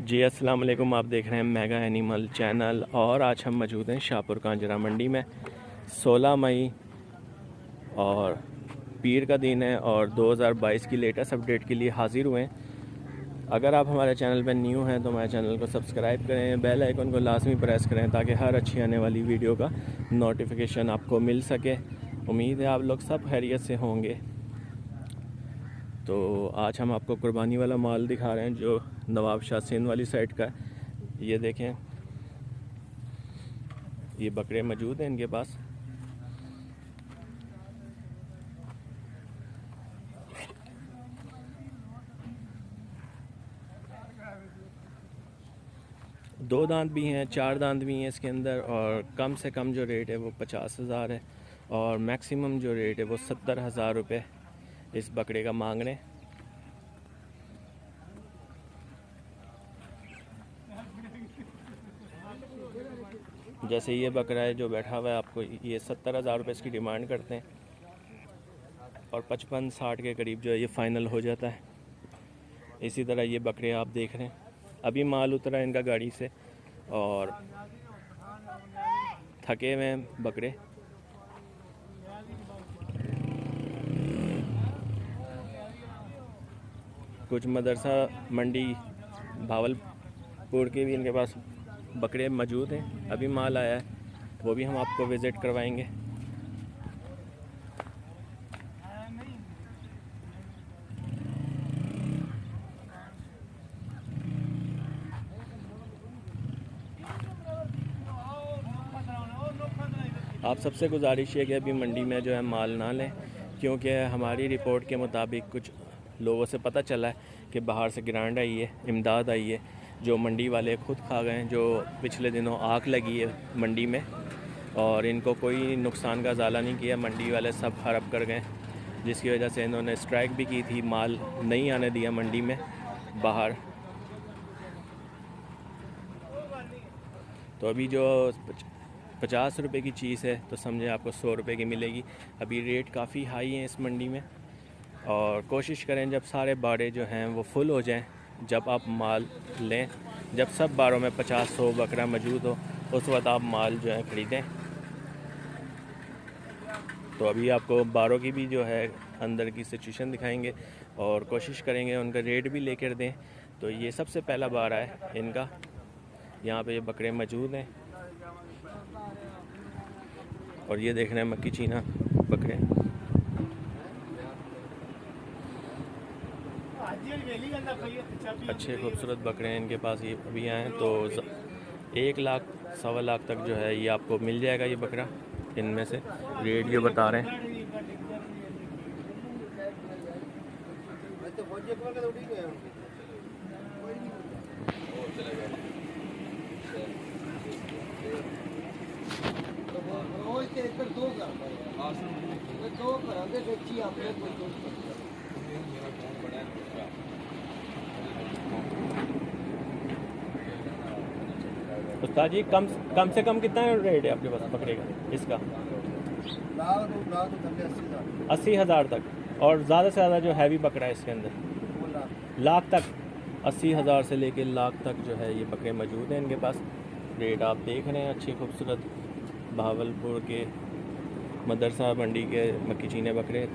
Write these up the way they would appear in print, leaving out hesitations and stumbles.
जी अस्सलाम वालेकुम। आप देख रहे हैं मेगा एनिमल चैनल और आज हम मौजूद हैं शाहपुर कांजरा मंडी में। 16 मई और पीर का दिन है और 2022 की लेटेस्ट अपडेट के लिए हाज़िर हुए हैं। अगर आप हमारे चैनल पर न्यू हैं तो हमारे चैनल को सब्सक्राइब करें, बेल आइकन को लाजमी प्रेस करें ताकि हर अच्छी आने वाली वीडियो का नोटिफिकेशन आपको मिल सके। उम्मीद है आप लोग सब खैरियत से होंगे। तो आज हम आपको कुर्बानी वाला माल दिखा रहे हैं जो नवाब शाह सिंध वाली साइड का है। ये देखें, ये बकरे मौजूद हैं इनके पास। दो दांत भी हैं, चार दांत भी हैं इसके अंदर। और कम से कम जो रेट है वो 50,000 है और मैक्सिमम जो रेट है वो 70,000 रुपये इस बकरे का मांग रहे हैं। जैसे ये बकरा है जो बैठा हुआ है, आपको ये 70,000 रुपये इसकी डिमांड करते हैं और 55-60 के करीब जो है ये फ़ाइनल हो जाता है। इसी तरह ये बकरे आप देख रहे हैं, अभी माल उतरा है इनका गाड़ी से और थके हुए हैं बकरे। कुछ मदरसा मंडी भावलपुर के भी इनके पास बकरे मौजूद हैं। अभी माल आया है, वो भी हम आपको विज़िट करवाएंगे। आप सबसे गुजारिश है कि अभी मंडी में जो है माल ना लें, क्योंकि हमारी रिपोर्ट के मुताबिक कुछ लोगों से पता चला है कि बाहर से ग्रांट आई है, इमदाद आई है, जो मंडी वाले खुद खा गए हैं। जो पिछले दिनों आग लगी है मंडी में और इनको कोई नुकसान का ज़ाला नहीं किया, मंडी वाले सब हड़प कर गए, जिसकी वजह से इन्होंने स्ट्राइक भी की थी, माल नहीं आने दिया मंडी में बाहर। तो अभी जो 50 रुपये की चीज़ है तो समझे आपको 100 रुपये की मिलेगी। अभी रेट काफ़ी हाई हैं इस मंडी में और कोशिश करें जब सारे बाड़े जो हैं वो फुल हो जाएं, जब आप माल लें, जब सब बाड़ों में 50-100 बकरा मौजूद हो, उस वक्त आप माल जो है ख़रीदें। तो अभी आपको बाड़ों की भी जो है अंदर की सिचुएशन दिखाएंगे और कोशिश करेंगे उनका रेट भी लेकर दें। तो ये सबसे पहला बाड़ा है इनका, यहाँ पे ये बकरे मौजूद हैं और ये देख रहे हैं मक्की चीना बकरे। अच्छे खूबसूरत बकरे हैं इनके पास, ये अभी आए हैं। तो 1 लाख 1.25 लाख तक जो है ये आपको मिल जाएगा ये बकरा। इनमें से रेट ये बता रहे हैं। उस्ताद जी कम से कम कितना रेट है आपके पास बकरे का इसका? 80,000 तक। और ज़्यादा से ज़्यादा जो हैवी बकरा है इसके अंदर लाख तक, 80,000 से लेके लाख तक जो है ये बकरे मौजूद हैं इनके पास। रेट आप देख रहे हैं, अच्छी खूबसूरत भावलपुर के मदरसा मंडी के मक्की चीने बकरे।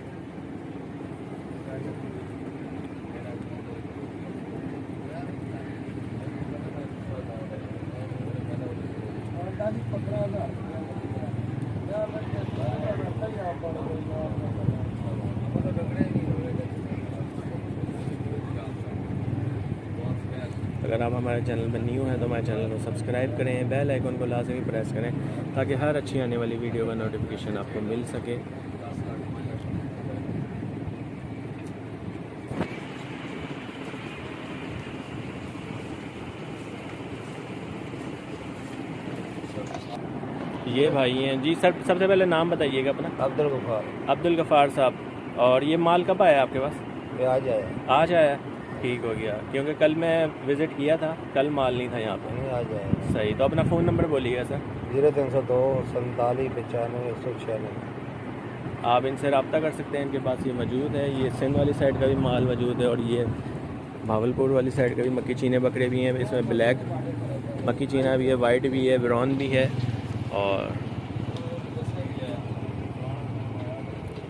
अगर आप हमारे चैनल पर न्यू हैं तो हमारे चैनल को सब्सक्राइब करें, बेल आइकन को लाजमी प्रेस करें ताकि हर अच्छी आने वाली वीडियो का नोटिफिकेशन आपको मिल सके। ये भाई हैं जी। सर सबसे पहले नाम बताइएगा अपना। अब्दुल गफ़ार साहब। और ये माल कब आया आपके पास? आज आया। ठीक हो गया, क्योंकि कल मैं विज़िट किया था, कल माल नहीं था यहाँ पे। आ जाए। सही। तो अपना फ़ोन नंबर बोलिएगा सर। 0302 47 95 196। आप इनसे रब्ता कर सकते हैं, इनके पास ये मौजूद है। ये सिंध वाली साइड का भी माल मौजूद है और ये भावलपुर वाली साइड के भी मक्की चीने बकरे भी हैं, इसमें ब्लैक मक्की चीना भी है, वाइट भी है, ब्राउन भी है। और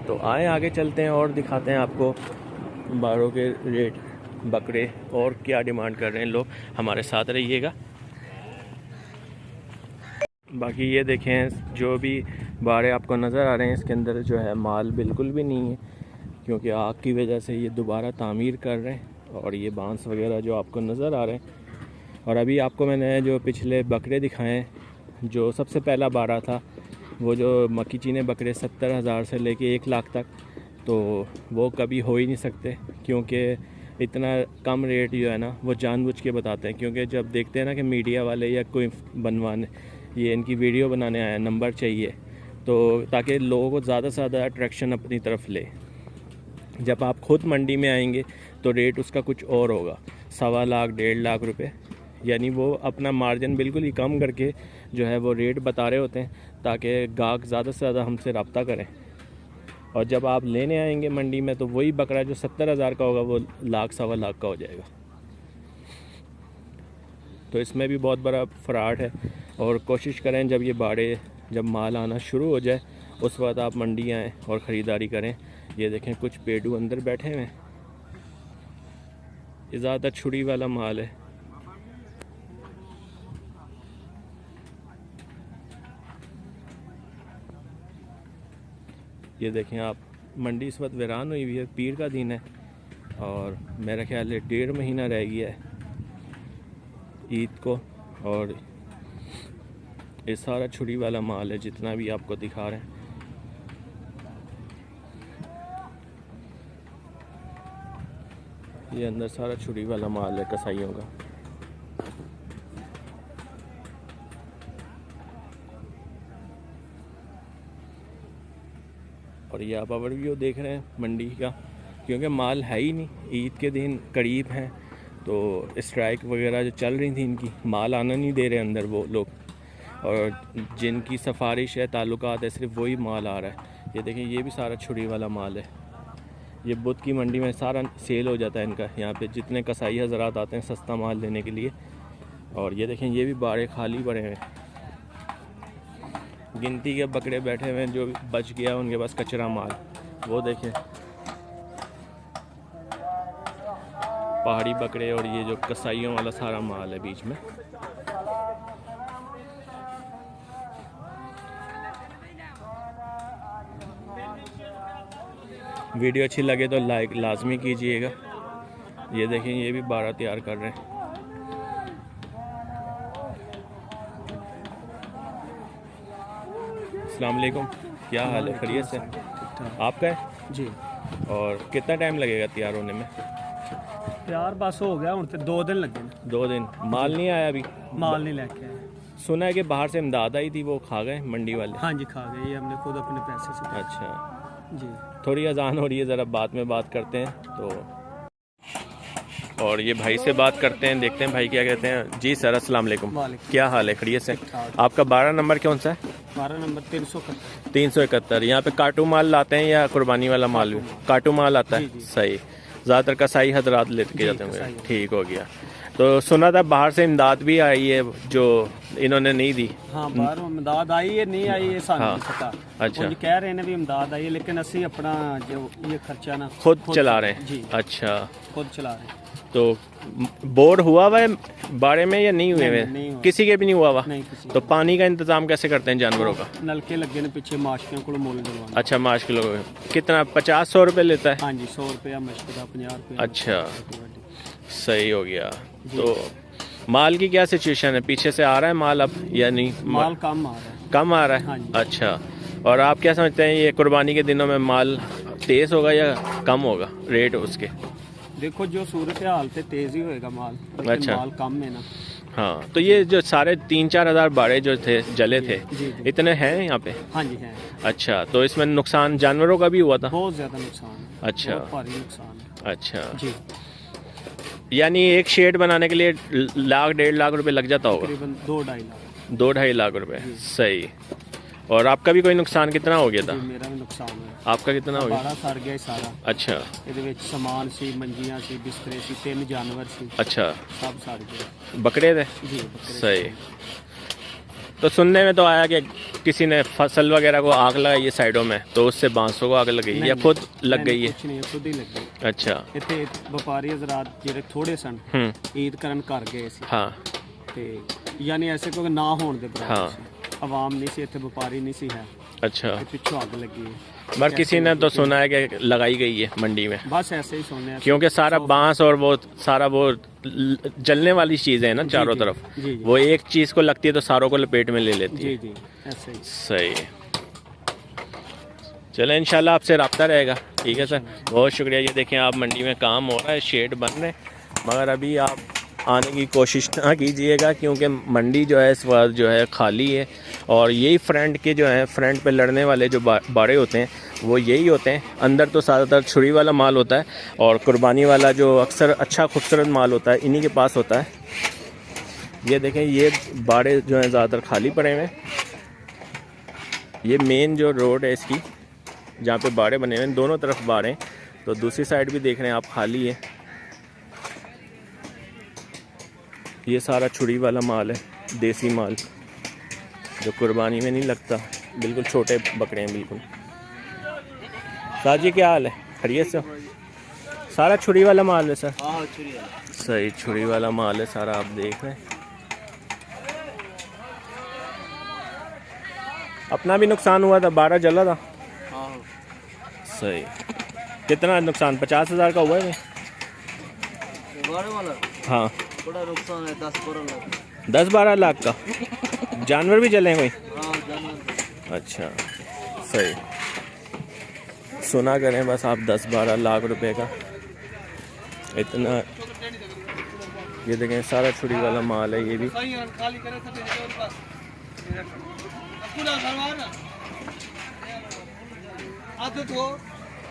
तो आए आगे चलते हैं और दिखाते हैं आपको बारों के रेट, बकरे और क्या डिमांड कर रहे हैं लोग। हमारे साथ रहिएगा। बाकी ये देखें जो भी बाड़े आपको नज़र आ रहे हैं, इसके अंदर जो है माल बिल्कुल भी नहीं है, क्योंकि आग की वजह से ये दोबारा तामीर कर रहे हैं। और ये बांस वगैरह जो आपको नज़र आ रहे हैं, और अभी आपको मैंने जो पिछले बकरे दिखाए हैं, जो सबसे पहला बाड़ा था वो जो मक्की चीने बकरे 70,000 से लेके 1 लाख तक, तो वो कभी हो ही नहीं सकते, क्योंकि इतना कम रेट जो है ना वो जानबूझ के बताते हैं। क्योंकि जब देखते हैं ना कि मीडिया वाले या कोई बनवाने ये इनकी वीडियो बनाने आया, नंबर चाहिए, तो ताकि लोगों को ज़्यादा से ज़्यादा अट्रैक्शन अपनी तरफ ले। जब आप खुद मंडी में आएंगे तो रेट उसका कुछ और होगा, 1.25 लाख 1.5 लाख रुपए, यानी वो अपना मार्जिन बिल्कुल ही कम करके जो है वो रेट बता रहे होते हैं, ताकि गाहक ज़्यादा से ज़्यादा हमसे रब्ता करें। और जब आप लेने आएंगे मंडी में तो वही बकरा जो 70,000 का होगा वो 1 लाख 1.25 लाख का हो जाएगा। तो इसमें भी बहुत बड़ा फ्रॉड है। और कोशिश करें जब माल आना शुरू हो जाए उस वक्त आप मंडी आएँ और ख़रीदारी करें। ये देखें कुछ पेडू अंदर बैठे हुए हैं, ये ज़्यादा छुरी वाला माल है। ये देखें आप, मंडी इस वक्त वीरान हुई हुई है, पीर का दिन है और मेरा ख्याल है 1.5 महीना रह गया है ईद को। और ये सारा छुरी वाला माल है जितना भी आपको दिखा रहे हैं। ये अंदर सारा छुरी वाला माल है कसाईयों का। और ये आप ओवरव्यू देख रहे हैं मंडी का, क्योंकि माल है ही नहीं, ईद के दिन करीब हैं, तो स्ट्राइक वगैरह जो चल रही थी इनकी, माल आना नहीं दे रहे अंदर वो लोग, और जिनकी सफारिश है, ताल्लुकात है, सिर्फ वही माल आ रहा है। ये देखें ये भी सारा छुरी वाला माल है। ये बुध की मंडी में सारा सेल हो जाता है इनका, यहाँ पे जितने कसाई हजरात आते हैं सस्ता माल लेने के लिए। और ये देखें ये भी बाड़े खाली पड़े हैं, गिनती के बकरे बैठे हुए हैं, जो बच गया उनके पास कचरा माल। वो देखें पहाड़ी बकरे और ये जो कसाईयों वाला सारा माल है बीच में। वीडियो अच्छी लगे तो लाइक लाजमी कीजिएगा। ये देखें ये भी बाड़ा तैयार कर रहे हैं। अस्सलाम वालेकुम, क्या हाल है? खैरियत से? आपका है जी। और कितना टाइम लगेगा तैयार होने में? यार बस हो गया, तो 2 दिन लगे। 2 दिन? माल नहीं आया अभी? माल नहीं लेके आए। सुना है कि बाहर से इमदाद आई थी, वो खा गए मंडी वाले? हाँ जी खा गए, ये हमने खुद अपने पैसे से। अच्छा जी। थोड़ी अजान हो रही है, ज़रा बाद में बात करते हैं। तो और ये भाई से बात करते हैं, देखते हैं भाई क्या कहते हैं। जी सर, अस्सलाम वालेकुम, क्या हाल है? खैरियत से? आपका 12 नंबर कौन सा है? 12 नंबर 371। 371। यहाँ पे काटू माल लाते हैं या कुर्बानी वाला माल भी? काटू माल आता है। सही, ज़्यादातर कसाई हजरात लेके जाते होंगे। ठीक हो गया। तो सुना था बाहर से इमदाद भी आई है जो इन्होंने नहीं दी। हाँ बाहर इमदाद आई है, नहीं आई है सानू नहीं पता। अच्छा, कह रहे हैं भी इमदाद आई है, लेकिन असि अपना जो ये खर्चा ना खुद चला रहे हैं। जी अच्छा, खुद चला रहे हैं। तो बोर हुआ हुआ है बाड़े में या नहीं हुए हुए? किसी के भी नहीं हुआ हुआ? तो पानी का इंतजाम कैसे करते हैं जानवरों का? नलके लगे ने पीछे, माशकियों को मोल दिलवाना। अच्छा, माश किलो कितना? 50-100 रुपये लेता है? हाँ जी, 100 रुपया मशक का, 50 रुपया। अच्छा, सही हो गया। तो माल की क्या सिचुएशन है? पीछे से आ रहा है माल अब या नहीं? माल कम आ रहा है। कम आ रहा है? हाँ जी। अच्छा, और आप क्या समझते हैं ये कुर्बानी के दिनों में माल तेज़ होगा या कम होगा रेट उसके? देखो जो सूरत हाल से तेज ही होएगा माल। अच्छा, माल कम है ना। हाँ, तो ये जो सारे 3-4 हज़ार बाड़े जो थे जले थे, जी। इतने हैं यहाँ पे? हाँ जी हैं। अच्छा, तो इसमें नुकसान जानवरों का भी हुआ था? बहुत ज़्यादा नुकसान है। अच्छा, बहुत भारी नुकसान है। अच्छा जी। यानी एक शेड बनाने के लिए 1 लाख 1.5 लाख रुपए लग जाता होगा? तकरीबन 2-2.5 लाख। 2-2.5 लाख रुपए। सही। और आपका भी कोई नुकसान कितना हो गया था? जी मेरा भी नुकसान है। आपका कितना हो गया? ਬਾੜਾ ਸੜ ਗਿਆ ਸੀ ਸਾਰਾ। अच्छा ਇਹਦੇ ਵਿੱਚ ਸਮਾਨ ਸੀ, ਮੰਜੀਆਂ ਸੀ, ਬਿਸਤਰੇ ਸੀ, 3 ਜਾਨਵਰ ਸੀ, अच्छा, ਸਭ ਸੜ ਗਿਆ बकरे थे। जी। बकरे सही। तो सुनने में तो आया कि किसी ने फसल वगैरह को आग लगाई है साइडों में, तो उससे बांसों को आग लग गई या खुद लग गई है? ਕੁਛ ਨਹੀਂ, ਖੁਦ ਹੀ ਲੱਗੀ। अच्छा। ਇੱਥੇ ਵਪਾਰੀ ਹਜ਼ਰਾਤ ਜਿਹੜੇ ਥੋੜੇ ਸਨ ਈਦ ਕਰਨ ਘਰ ਗਏ ਸੀ हाँ ਤੇ ਯਾਨੀ ਐਸੇ ਕੋਈ ਨਾ ਹੋਣ ਦੇ हाँ ਬਰਾਬਰ ਸੀ। ਆਵਾਮ ਨਹੀਂ ਸੀ ਇੱਥੇ, ਵਪਾਰੀ ਨਹੀਂ ਸੀ ਹੈ अच्छा। ਤੇ ਪਿੱਛੋਂ ਅੱਗ ਲੱਗੀ ਹੈ। मगर किसी ने तो सुना है कि लगाई गई है मंडी में, बस ऐसे ही सुनने हैं। क्योंकि सारा बांस और वो सारा वो जलने वाली चीज़ें हैं ना चारों जी, तरफ। जी, जी। वो एक चीज़ को लगती है तो सारों को लपेट में ले लेती है। जी जी ऐसे ही। सही। चले इंशाल्लाह आपसे रब्ता रहेगा। ठीक है सर, बहुत शुक्रिया। ये देखें आप मंडी में काम हो रहा है, शेड बन रहे हैं, मगर अभी आप आने की कोशिश ना कीजिएगा क्योंकि मंडी जो है इस वक्त जो है खाली है। और यही फ्रंट के जो है फ्रंट पे लड़ने वाले जो बाड़े होते हैं वो यही होते हैं। अंदर तो ज़्यादातर छुरी वाला माल होता है और कुर्बानी वाला जो अक्सर अच्छा खूबसूरत माल होता है इन्हीं के पास होता है। ये देखें ये बाड़े जो हैं ज़्यादातर खाली पड़े हुए हैं। ये मेन जो रोड है इसकी जहाँ पे बाड़े बने हुए हैं, दोनों तरफ बाड़े हैं, तो दूसरी साइड भी देख रहे हैं आप खाली है। ये सारा छुरी वाला माल है, देसी माल जो कुर्बानी में नहीं लगता, बिल्कुल छोटे बकरे हैं बिल्कुल। साजी क्या हाल है? खैरियत से? सारा छुरी वाला माल है सर? हाँ छुरी वाला। सही, छुरी वाला माल है सारा, आप देख रहे हैं। अपना भी नुकसान हुआ था, 12 जला था। हाँ सही। कितना नुकसान? 50,000 का हुआ है? वाला हाँ, बड़ा नुकसान है, 10-12 लाख। 10-12 लाख का? जानवर भी जले हैं कोई? हाँ जानवर। अच्छा सही। सुना करें बस आप 10-12 लाख रुपए का इतना। ये देखें सारा छुरी वाला माल है ये भी।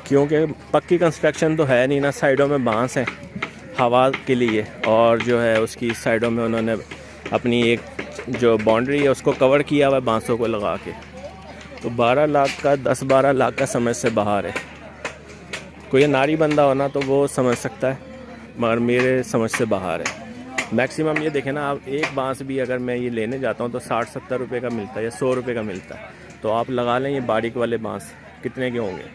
क्योंकि पक्की कंस्ट्रक्शन तो है नहीं ना, साइडों में बांस है हवा के लिए, और जो है उसकी साइडों में उन्होंने अपनी एक जो बाउंड्री है उसको कवर किया हुआ है बांसों को लगा के। तो 12 लाख का 10-12 लाख का समझ से बाहर है। कोई नारी बंदा होना तो वो समझ सकता है, मगर मेरे समझ से बाहर है। मैक्सिमम ये देखें ना आप, एक बांस भी अगर मैं ये लेने जाता हूँ तो 60-70 रुपये का मिलता है या 100 रुपये का मिलता है। तो आप लगा लें ये बारीक वाले बांस कितने के होंगे।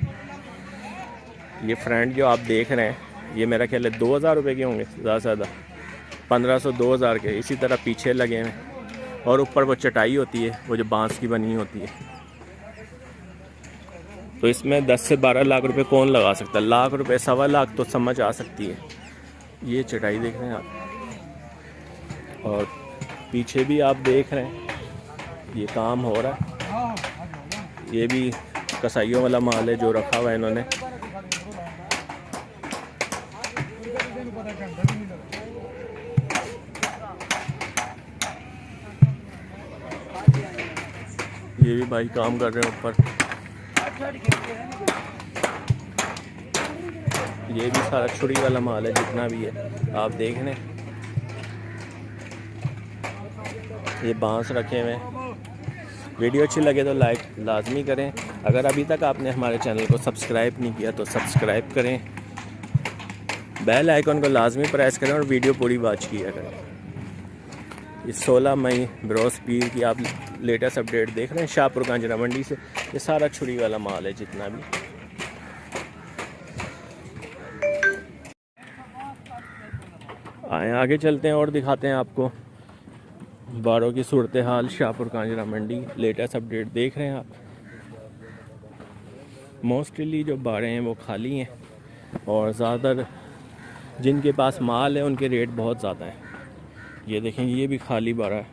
ये फ्रंट जो आप देख रहे हैं ये मेरा ख्याल है 2,000 रुपये के होंगे ज़्यादा से ज़्यादा, 1500-2000 के। इसी तरह पीछे लगे हैं और ऊपर वो चटाई होती है वो जो बांस की बनी होती है। तो इसमें 10 से 12 लाख रुपए कौन लगा सकता है? लाख रुपए, 1.25 लाख तो समझ आ सकती है। ये चटाई देख रहे हैं आप, और पीछे भी आप देख रहे हैं ये काम हो रहा है। ये भी कसाइयों वाला माल है जो रखा हुआ है इन्होंने। ये भी भाई काम कर रहे हैं ऊपर। ये भी सारा छुरी वाला माल है जितना भी है आप देख रहे हैं। ये बांस रखे हुए हैं। वीडियो अच्छी लगे तो लाइक लाजमी करें। अगर अभी तक आपने हमारे चैनल को सब्सक्राइब नहीं किया तो सब्सक्राइब करें, बेल आइकन को लाजमी प्रेस करें और वीडियो पूरी वॉच किया करें। इस 16 मई बरोज़ पीर की आप लेटेस्ट अपडेट देख रहे हैं शाहपुर कांजरा मंडी से। ये सारा छुरी वाला माल है जितना भी। आए आगे चलते हैं और दिखाते हैं आपको बाड़ों की सूरत हाल। शाहपुर कांजरा मंडी लेटेस्ट अपडेट देख रहे हैं आप। मोस्टली जो बाड़े हैं वो खाली हैं और ज़्यादातर जिनके पास माल है उनके रेट बहुत ज़्यादा हैं। ये देखें ये भी खाली बाड़ा है।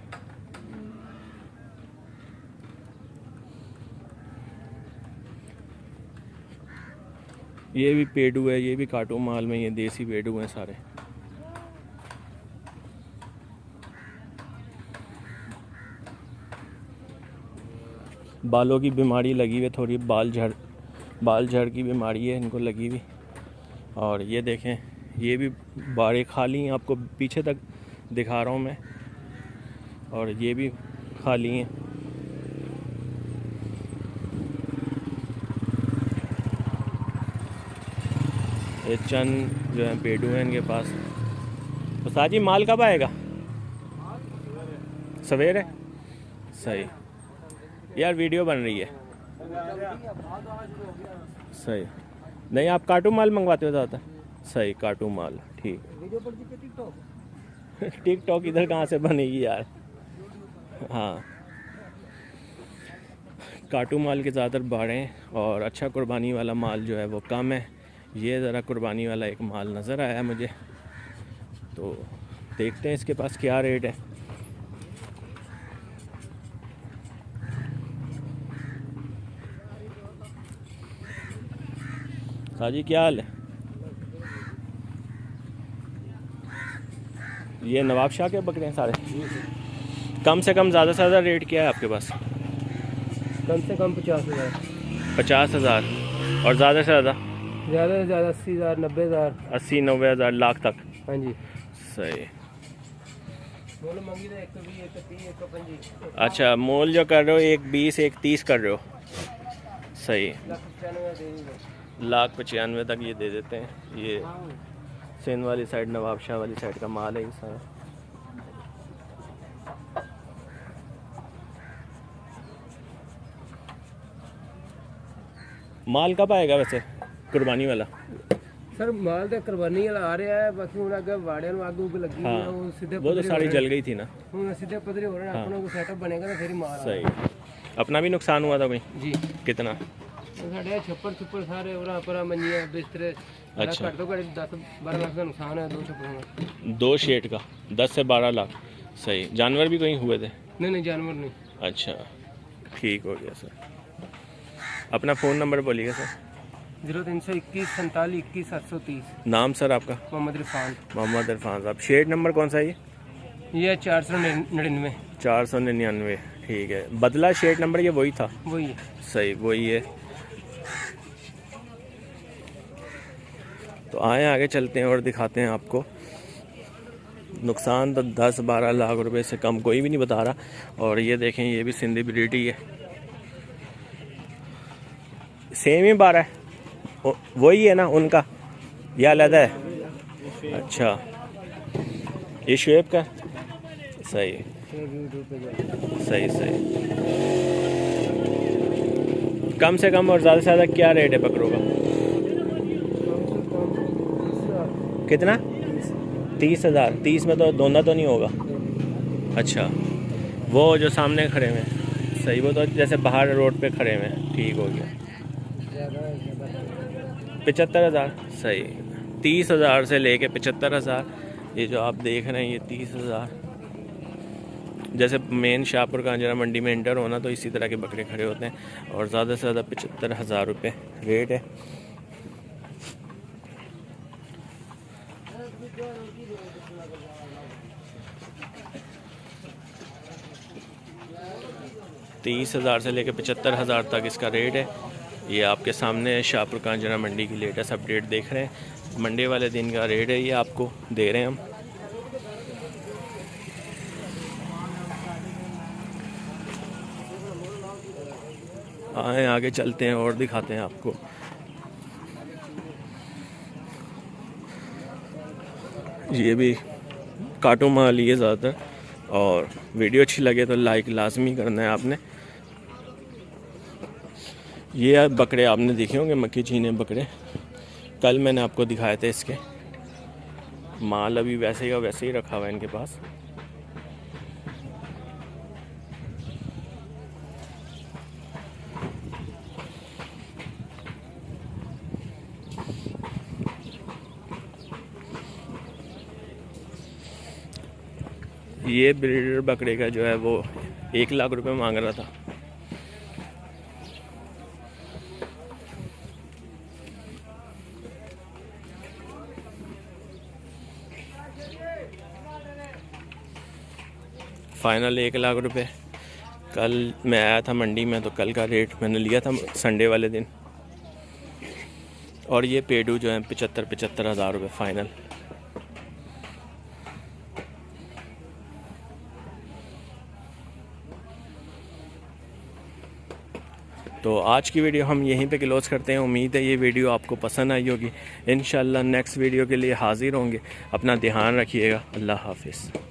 ये भी पेड़ू है, ये भी काटू माल में, ये देसी पेड़ू हैं सारे। बालों की बीमारी लगी हुई है थोड़ी, बाल झड़ की बीमारी है इनको लगी हुई। और ये देखें ये भी बाड़े खाली हैं, आपको पीछे तक दिखा रहा हूँ मैं, और ये भी खाली हैं। ये चंद जो है पेडू हैं इनके पास। उस्ताद जी माल कब आएगा? सवेरे। सही यार, वीडियो बन रही है। सही। नहीं, आप काटू माल मंगवाते हो ज़्यादा? सही, काटू माल, ठीक। टिकटॉक इधर कहाँ से बनेगी यार। हाँ, काटू माल के ज़्यादातर बाड़े हैं और अच्छा कुर्बानी वाला माल जो है वो कम है। ये ज़रा कुर्बानी वाला एक माल नज़र आया मुझे, तो देखते हैं इसके पास क्या रेट है। साजी क्या हाल है? ये नवाब शाह के बकरे हैं सारे? कम से कम ज़्यादा से ज़्यादा रेट क्या है आपके पास? कम से कम 50,000। 50,000 और ज़्यादा से ज़्यादा? ज़्यादा से ज़्यादा 80,000, 90,000। 80-90,000 लाख तक? हाँ जी। सही। अच्छा, मोल जो कर रहे हो 1,20, 1,30 कर रहे हो? सही। 1,95,000 तक ये दे देते हैं। ये सिंध वाली साइड, नवाब शाह वाली साइड का माल है ये सारा। माल कब आएगा वैसे कुर्बानी वाला? सर माल तो कुर्बानी वाला आ रहा है, बाकी हुण अगे वाड़ियां नूं अग उग लगी हाँ, है, वो सीधे वो तो सारी जल गई थी ना। हुण सीधे पधरे हो रहे हैं, अपना कोई सेटअप बनेगा तो फिर ही माल सही। अपना भी नुकसान हुआ था कोई? जी। कितना? साढ़े छप्पर छुप्पर सारे उरा पर मंजियां बिस्तरे। अच्छा। घट तो घट 10-12 लाख का नुकसान है दो छप्परों में। 2 शेड का 10 से 12 लाख। सही। जानवर भी कहीं हुए थे? नहीं जानवर नहीं। अच्छा, ठीक हो गया सर। अपना फ़ोन नंबर बोलिएगा सर। 0321 47 21 730। नाम सर आपका? मोहम्मद इरफान। मोहम्मद इरफान साहब। शेड नंबर कौन सा है ये? ये 499। 499, ठीक है। बदला शेड नंबर ये वही था? वही है। सही, वही है। तो आए आगे चलते हैं और दिखाते हैं आपको। नुकसान तो 10-12 लाख रुपए से कम कोई भी नहीं बता रहा। और ये देखें, ये भी सिंधी ब्रीड ही है। सेम ही 12 है? वही है ना उनका या अलग है? अच्छा, ये शुएब का? सही सही सही। कम से कम और ज़्यादा से ज़्यादा क्या रेट है बकरों का? कितना? 30,000। 30 में तो दोना तो नहीं होगा? अच्छा, वो जो सामने खड़े हुए हैं। सही, वो तो जैसे बाहर रोड पे खड़े हुए हैं। ठीक हो गया। 75,000। सही। 30,000 से लेके 75,000। ये जो आप देख रहे हैं ये 30,000। जैसे मेन शाहपुर कांजरा मंडी में इंटर होना तो इसी तरह के बकरे खड़े होते हैं। और ज़्यादा से ज़्यादा 75,000 रुपये रेट है। $30,000 से लेकर 75,000 तक इसका रेट है। ये आपके सामने शाहपुर कांजरा मंडी की लेटेस्ट अपडेट देख रहे हैं। मंडे वाले दिन का रेट है, ये आपको दे रहे हैं हम। आए आगे चलते हैं और दिखाते हैं आपको। ये भी काटू माल ही है ज़्यादातर। और वीडियो अच्छी लगे तो लाइक लाजमी करना है आपने। ये बकरे आपने देखे होंगे, मक्की चीने बकरे। कल मैंने आपको दिखाए थे इसके। माल अभी वैसे का वैसे ही रखा हुआ है इनके पास। ये ब्रीडर बकरे का जो है वो 1 लाख रुपए मांग रहा था। फाइनल 1 लाख रुपए। कल मैं आया था मंडी में तो कल का रेट मैंने लिया था संडे वाले दिन। और ये पेडू जो है 75,000 रुपये फाइनल। तो आज की वीडियो हम यहीं पे क्लोज करते हैं। उम्मीद है ये वीडियो आपको पसंद आई होगी। इंशाल्लाह नेक्स्ट वीडियो के लिए हाजिर होंगे। अपना ध्यान रखिएगा। अल्लाह हाफिज़।